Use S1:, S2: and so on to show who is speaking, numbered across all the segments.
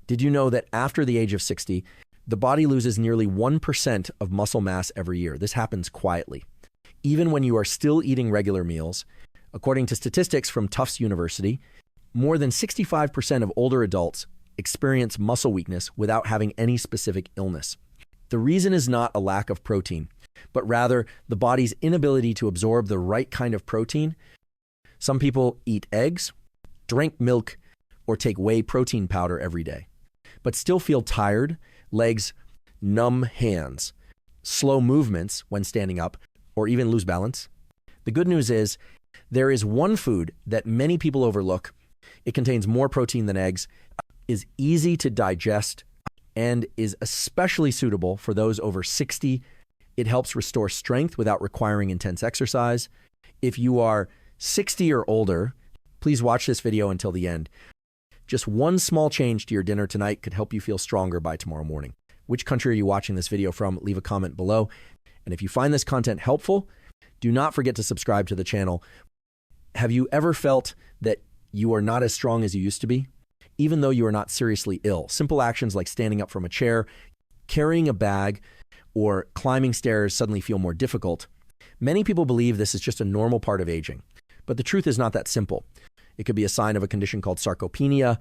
S1: Did you know that after the age of 60, the body loses nearly 1% of muscle mass every year? This happens quietly. Even when you are still eating regular meals, according to statistics from Tufts University, more than 65% of older adults experience muscle weakness without having any specific illness. The reason is not a lack of protein, but rather the body's inability to absorb the right kind of protein. Some people eat eggs, drink milk, or take whey protein powder every day, but still feel tired, legs, numb hands, slow movements when standing up, or even lose balance. The good news is there is one food that many people overlook. It contains more protein than eggs, is easy to digest, and is especially suitable for those over 60. It helps restore strength without requiring intense exercise. If you are 60 or older, please watch this video until the end. Just one small change to your dinner tonight could help you feel stronger by tomorrow morning. Which country are you watching this video from? Leave a comment below. And if you find this content helpful, do not forget to subscribe to the channel. Have you ever felt that you are not as strong as you used to be? Even though you are not seriously ill, simple actions like standing up from a chair, carrying a bag, or climbing stairs suddenly feel more difficult. Many people believe this is just a normal part of aging, but the truth is not that simple. It could be a sign of a condition called sarcopenia,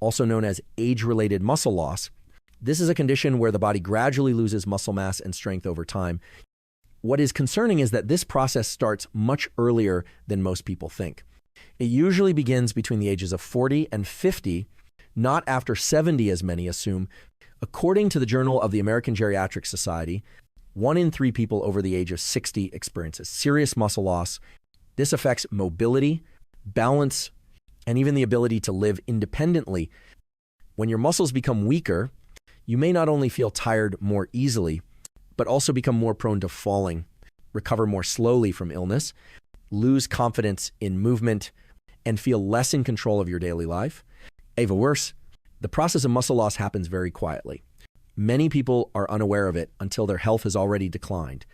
S1: also known as age-related muscle loss. This is a condition where the body gradually loses muscle mass and strength over time. What is concerning is that this process starts much earlier than most people think. It usually begins between the ages of 40 and 50, not after 70 as many assume. According to the Journal of the American Geriatric Society, 1 in 3 people over the age of 60 experiences serious muscle loss. This affects mobility, balance, and even the ability to live independently. When your muscles become weaker, you may not only feel tired more easily, but also become more prone to falling, recover more slowly from illness, lose confidence in movement, and feel less in control of your daily life. Even worse, the process of muscle loss happens very quietly. Many people are unaware of it until their health has already declined.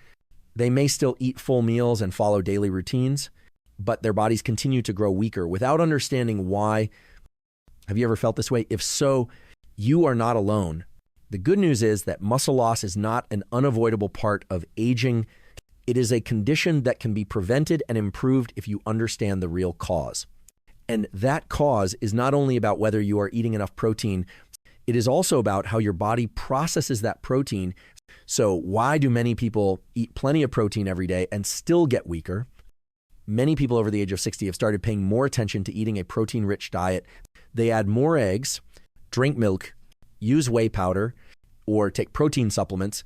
S1: They may still eat full meals and follow daily routines, but their bodies continue to grow weaker without understanding why. Have you ever felt this way? If so, you are not alone. The good news is that muscle loss is not an unavoidable part of aging. It is a condition that can be prevented and improved if you understand the real cause. And that cause is not only about whether you are eating enough protein, it is also about how your body processes that protein. So why do many people eat plenty of protein every day and still get weaker? Many people over the age of 60 have started paying more attention to eating a protein-rich diet. They add more eggs, drink milk, use whey powder, or take protein supplements.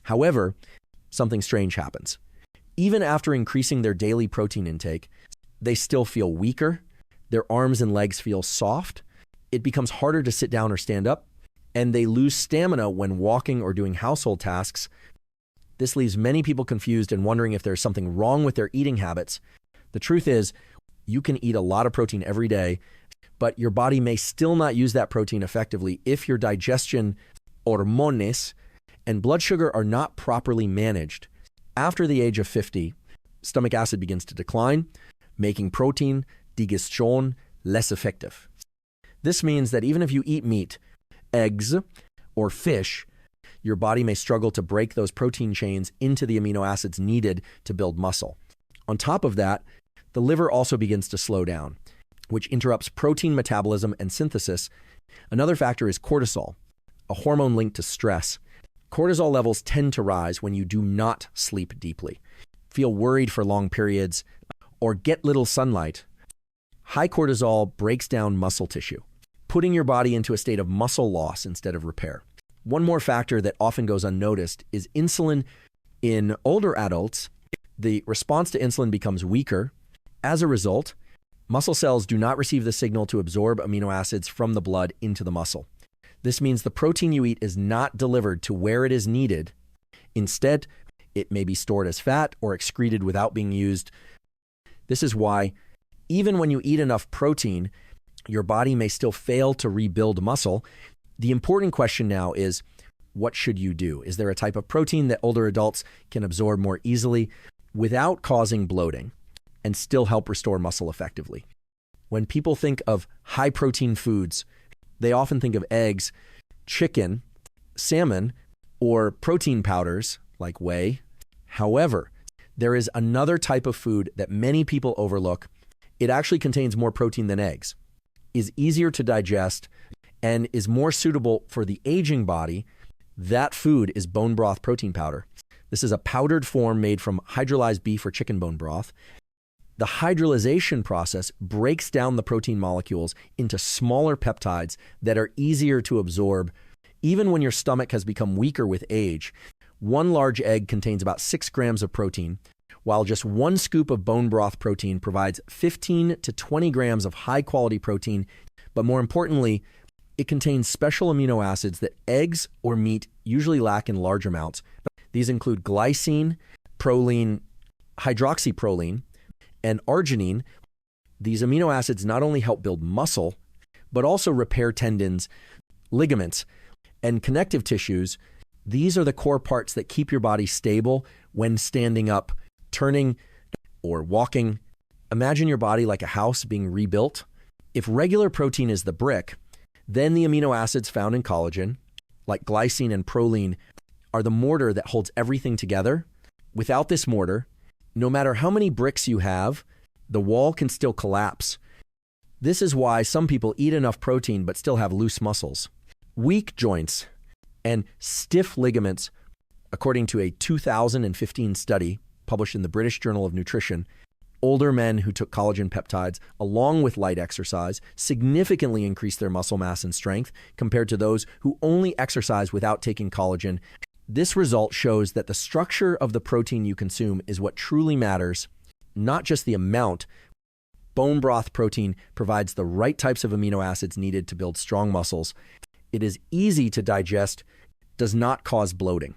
S1: However, something strange happens. Even after increasing their daily protein intake, they still feel weaker. Their arms and legs feel soft. It becomes harder to sit down or stand up, and they lose stamina when walking or doing household tasks. This leaves many people confused and wondering if there's something wrong with their eating habits. The truth is, you can eat a lot of protein every day, but your body may still not use that protein effectively if your digestion, hormones, and blood sugar are not properly managed. After the age of 50, stomach acid begins to decline, making protein, digestion, less effective. This means that even if you eat meat, eggs, or fish, your body may struggle to break those protein chains into the amino acids needed to build muscle. On top of that, the liver also begins to slow down, which interrupts protein metabolism and synthesis. Another factor is cortisol, a hormone linked to stress. Cortisol levels tend to rise when you do not sleep deeply, feel worried for long periods, or get little sunlight. High cortisol breaks down muscle tissue, putting your body into a state of muscle loss instead of repair. One more factor that often goes unnoticed is insulin. In older adults, the response to insulin becomes weaker. As a result, muscle cells do not receive the signal to absorb amino acids from the blood into the muscle. This means the protein you eat is not delivered to where it is needed. Instead, it may be stored as fat or excreted without being used. This is why, even when you eat enough protein, your body may still fail to rebuild muscle. The important question now is, what should you do? Is there a type of protein that older adults can absorb more easily without causing bloating and still help restore muscle effectively? When people think of high protein foods, They often think of eggs, chicken, salmon, or protein powders like whey. However, there is another type of food that many people overlook. It actually contains more protein than eggs, is easier to digest, and is more suitable for the aging body. That food is bone broth protein powder. This is a powdered form made from hydrolyzed beef or chicken bone broth. The hydrolyzation process breaks down the protein molecules into smaller peptides that are easier to absorb. Even when your stomach has become weaker with age, one large egg contains about 6 grams of protein, while just 1 scoop of bone broth protein provides 15 to 20 grams of high-quality protein. But more importantly, it contains special amino acids that eggs or meat usually lack in large amounts. These include glycine, proline, hydroxyproline, and arginine. These amino acids not only help build muscle, but also repair tendons, ligaments, and connective tissues. These are the core parts that keep your body stable when standing up, turning, or walking. Imagine your body like a house being rebuilt. If regular protein is the brick, then the amino acids found in collagen, like glycine and proline, are the mortar that holds everything together. Without this mortar, no matter how many bricks you have, the wall can still collapse. This is why some people eat enough protein but still have loose muscles, weak joints, and stiff ligaments. According to a 2015 study published in the British Journal of Nutrition, older men who took collagen peptides along with light exercise significantly increased their muscle mass and strength compared to those who only exercise without taking collagen. This result shows that the structure of the protein you consume is what truly matters, not just the amount. Bone broth protein provides the right types of amino acids needed to build strong muscles. It is easy to digest, does not cause bloating,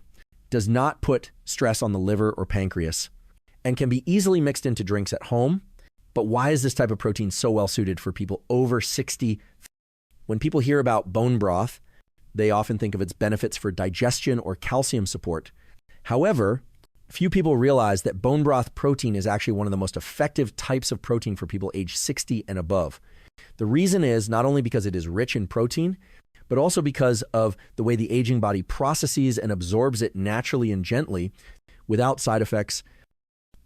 S1: does not put stress on the liver or pancreas, and can be easily mixed into drinks at home. But why is this type of protein so well suited for people over 60? When people hear about bone broth, they often think of its benefits for digestion or calcium support. However, few people realize that bone broth protein is actually one of the most effective types of protein for people age 60 and above. The reason is not only because it is rich in protein, but also because of the way the aging body processes and absorbs it naturally and gently without side effects.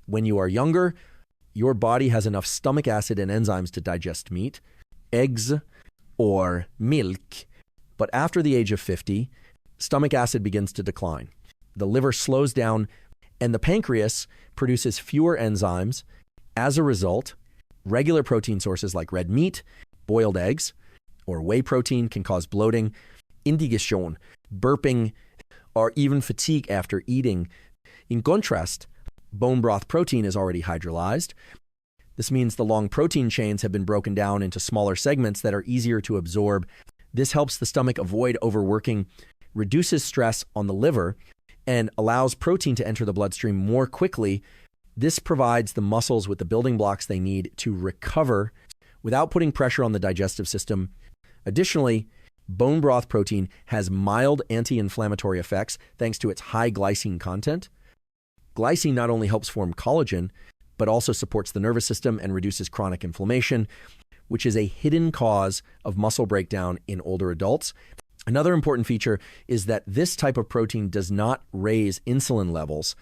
S1: When you are younger, your body has enough stomach acid and enzymes to digest meat, eggs, or milk. But after the age of 50, stomach acid begins to decline. The liver slows down, and the pancreas produces fewer enzymes. As a result, regular protein sources like red meat, boiled eggs, or whey protein can cause bloating, indigestion, burping, or even fatigue after eating. In contrast, bone broth protein is already hydrolyzed. This means the long protein chains have been broken down into smaller segments that are easier to absorb. This helps the stomach avoid overworking, reduces stress on the liver, and allows protein to enter the bloodstream more quickly. This provides the muscles with the building blocks they need to recover without putting pressure on the digestive system. Additionally, bone broth protein has mild anti-inflammatory effects thanks to its high glycine content. Glycine not only helps form collagen, but also supports the nervous system and reduces chronic inflammation, which is a hidden cause of muscle breakdown in older adults. Another important feature is that this type of protein does not raise insulin levels.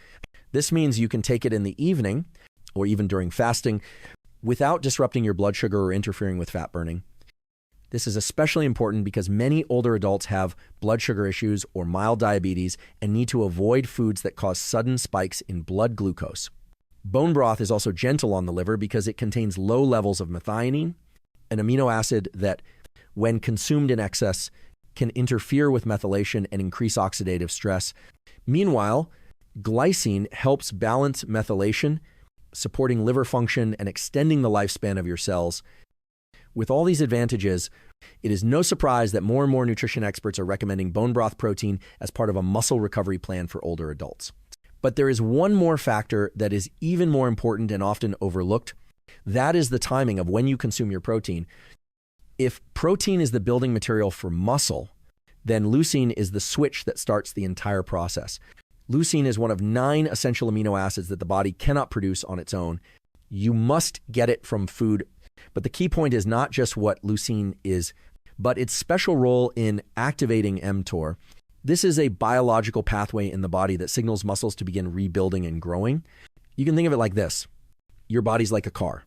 S1: This means you can take it in the evening or even during fasting without disrupting your blood sugar or interfering with fat burning. This is especially important because many older adults have blood sugar issues or mild diabetes and need to avoid foods that cause sudden spikes in blood glucose. Bone broth is also gentle on the liver because it contains low levels of methionine, an amino acid that, when consumed in excess, can interfere with methylation and increase oxidative stress. Meanwhile, glycine helps balance methylation, supporting liver function and extending the lifespan of your cells. With all these advantages, it is no surprise that more and more nutrition experts are recommending bone broth protein as part of a muscle recovery plan for older adults. But there is one more factor that is even more important and often overlooked. That is the timing of when you consume your protein. If protein is the building material for muscle, then leucine is the switch that starts the entire process. Leucine is one of 9 essential amino acids that the body cannot produce on its own. You must get it from food. But the key point is not just what leucine is but its special role in activating mTOR. This is a biological pathway in the body that signals muscles to begin rebuilding and growing. You can think of it like this. Your body's like a car.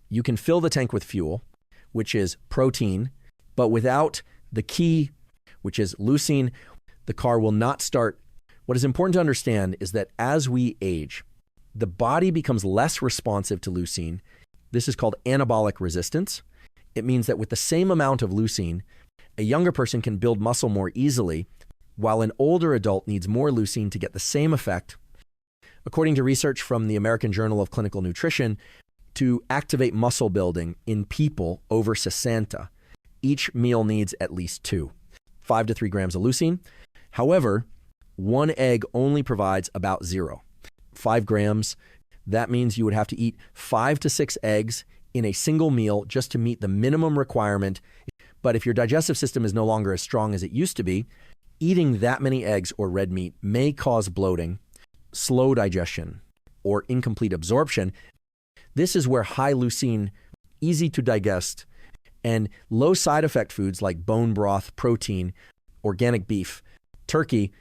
S1: You can fill the tank with fuel, which is protein, but without the key, which is leucine, the car will not start. What is important to understand is that as we age, the body becomes less responsive to leucine. This is called anabolic resistance. It means that with the same amount of leucine, a younger person can build muscle more easily, while an older adult needs more leucine to get the same effect. According to research from the American Journal of Clinical Nutrition, to activate muscle building in people over 60, each meal needs at least 5 to 3 grams of leucine. However, one egg only provides about 5 grams. That means you would have to eat 5 to 6 eggs in a single meal just to meet the minimum requirement. But if your digestive system is no longer as strong as it used to be, eating that many eggs or red meat may cause bloating, slow digestion, or incomplete absorption. This is where high leucine, easy to digest, and low side effect foods like bone broth, protein, organic beef, turkey,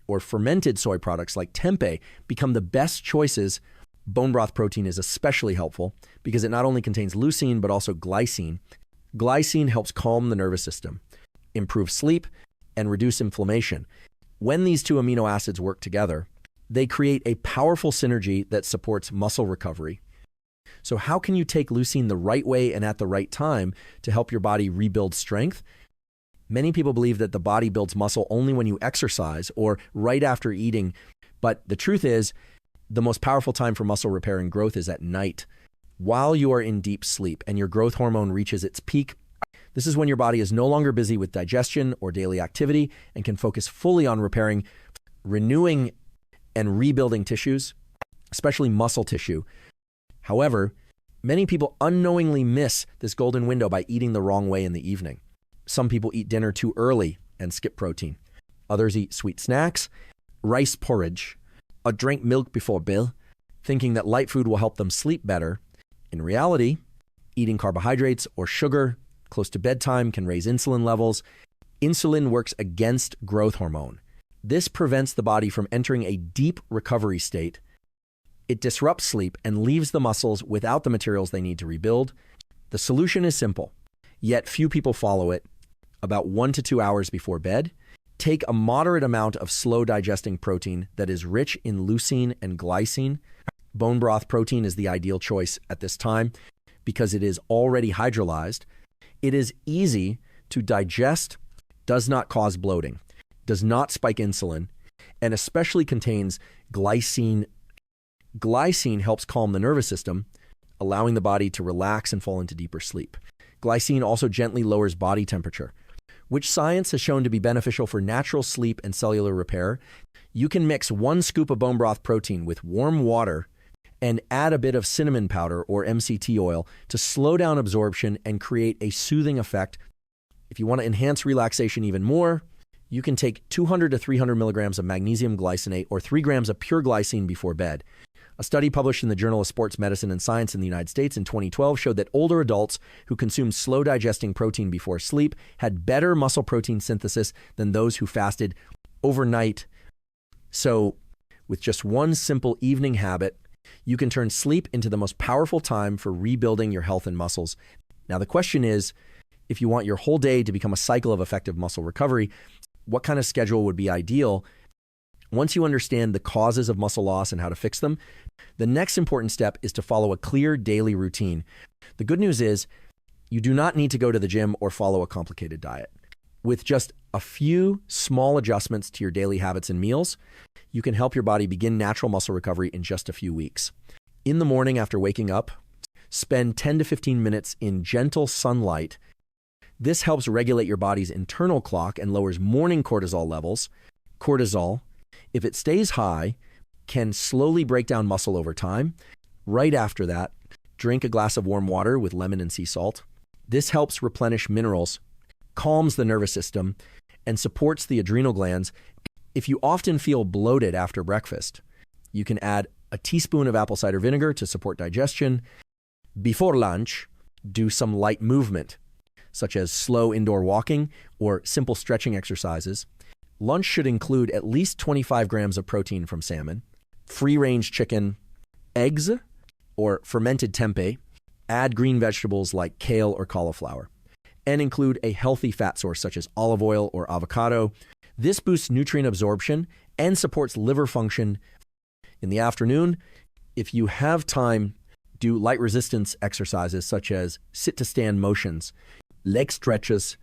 S1: or fermented soy products like tempeh become the best choices. Bone broth protein is especially helpful because it not only contains leucine, but also glycine. Glycine helps calm the nervous system, improve sleep, and reduce inflammation. When these two amino acids work together, they create a powerful synergy that supports muscle recovery. So how can you take leucine the right way and at the right time to help your body rebuild strength? Many people believe that the body builds muscle only when you exercise or right after eating. But the truth is, the most powerful time for muscle repair and growth is at night, while you are in deep sleep and your growth hormone reaches its peak. This is when your body is no longer busy with digestion or daily activity and can focus fully on repairing, renewing, and rebuilding tissues, especially muscle tissue. However, many people unknowingly miss this golden window by eating the wrong way in the evening. Some people eat dinner too early and skip protein. Others eat sweet snacks, rice porridge, or drink milk before bed, thinking that light food will help them sleep better. In reality, eating carbohydrates or sugar close to bedtime can raise insulin levels. Insulin works against growth hormone. This prevents the body from entering a deep recovery state. It disrupts sleep and leaves the muscles without the materials they need to rebuild. The solution is simple, yet few people follow it. About 1 to 2 hours before bed, take a moderate amount of slow digesting protein that is rich in leucine and glycine. Bone broth protein is the ideal choice at this time because it is already hydrolyzed. It is easy to digest, does not cause bloating, does not spike insulin, and especially contains glycine. Glycine helps calm the nervous system, allowing the body to relax and fall into deeper sleep. Glycine also gently lowers body temperature, which science has shown to be beneficial for natural sleep and cellular repair. You can mix 1 scoop of bone broth protein with warm water and add a bit of cinnamon powder or MCT oil to slow down absorption and create a soothing effect. If you want to enhance relaxation even more, you can take 200 to 300 milligrams of magnesium glycinate or 3 grams of pure glycine before bed. A study published in the Journal of Sports Medicine and Science in the United States in 2012 showed that older adults who consumed slow digesting protein before sleep had better muscle protein synthesis than those who fasted overnight. So with just one simple evening habit, you can turn sleep into the most powerful time for rebuilding your health and muscles. Now, the question is, if you want your whole day to become a cycle of effective muscle recovery, what kind of schedule would be ideal? Once you understand the causes of muscle loss and how to fix them, the next important step is to follow a clear daily routine. The good news is you do not need to go to the gym or follow a complicated diet. With just a few small adjustments to your daily habits and meals, you can help your body begin natural muscle recovery in just a few weeks. In the morning after waking up, spend 10 to 15 minutes in gentle sunlight. This helps regulate your body's internal clock and lowers morning cortisol levels. Cortisol, if it stays high, can slowly break down muscle over time. Right after that, drink a glass of warm water with lemon and sea salt. This helps replenish minerals, calms the nervous system, and supports the adrenal glands. If you often feel bloated after breakfast, you can add a teaspoon of apple cider vinegar to support digestion. Before lunch, do some light movement, such as slow indoor walking or simple stretching exercises. Lunch should include at least 25 grams of protein from salmon, free-range chicken, eggs, or fermented tempeh. Add green vegetables like kale or cauliflower, and include a healthy fat source such as olive oil or avocado. This boosts nutrient absorption and supports liver function. In the afternoon, if you have time, do light resistance exercises such as sit-to-stand motions, leg stretches,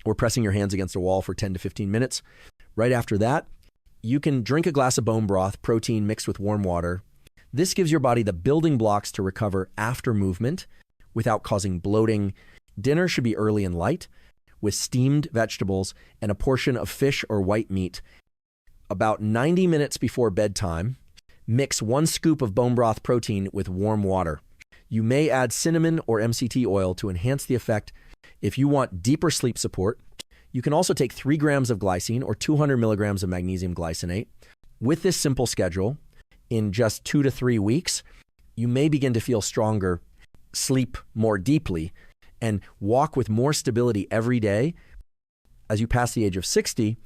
S1: or pressing your hands against a wall for 10 to 15 minutes. Right after that, you can drink a glass of bone broth, protein mixed with warm water. This gives your body the building blocks to recover after movement without causing bloating. Dinner should be early and light, with steamed vegetables and a portion of fish or white meat. About 90 minutes before bedtime, mix 1 scoop of bone broth protein with warm water. You may add cinnamon or MCT oil to enhance the effect. If you want deeper sleep support, you can also take 3 grams of glycine or 200 milligrams of magnesium glycinate. With this simple schedule, in just 2 to 3 weeks, you may begin to feel stronger, sleep more deeply, and walk with more stability every day. As you pass the age of 60,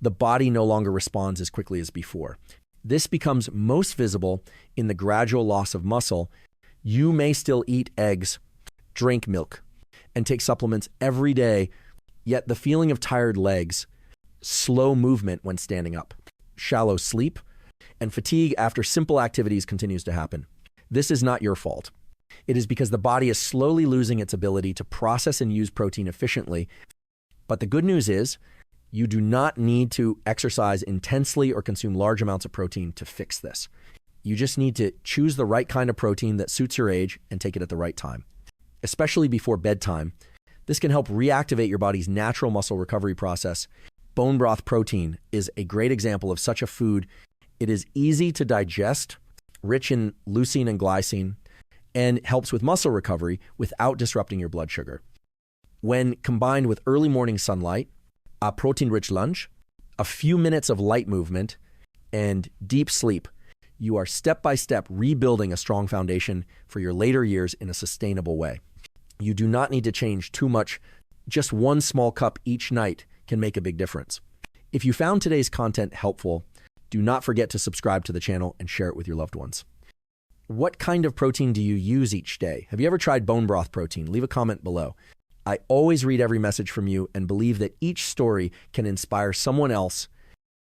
S1: the body no longer responds as quickly as before. This becomes most visible in the gradual loss of muscle. You may still eat eggs, drink milk, and take supplements every day, yet the feeling of tired legs, slow movement when standing up, shallow sleep, and fatigue after simple activities continues to happen. This is not your fault. It is because the body is slowly losing its ability to process and use protein efficiently. But the good news is, you do not need to exercise intensely or consume large amounts of protein to fix this. You just need to choose the right kind of protein that suits your age and take it at the right time, especially before bedtime. This can help reactivate your body's natural muscle recovery process. Bone broth protein is a great example of such a food. It is easy to digest, rich in leucine and glycine, and helps with muscle recovery without disrupting your blood sugar. When combined with early morning sunlight, a protein-rich lunch, a few minutes of light movement, and deep sleep, you are step-by-step rebuilding a strong foundation for your later years in a sustainable way. You do not need to change too much. Just 1 small cup each night can make a big difference. If you found today's content helpful, do not forget to subscribe to the channel and share it with your loved ones. What kind of protein do you use each day? Have you ever tried bone broth protein? Leave a comment below. I always read every message from you and believe that each story can inspire someone else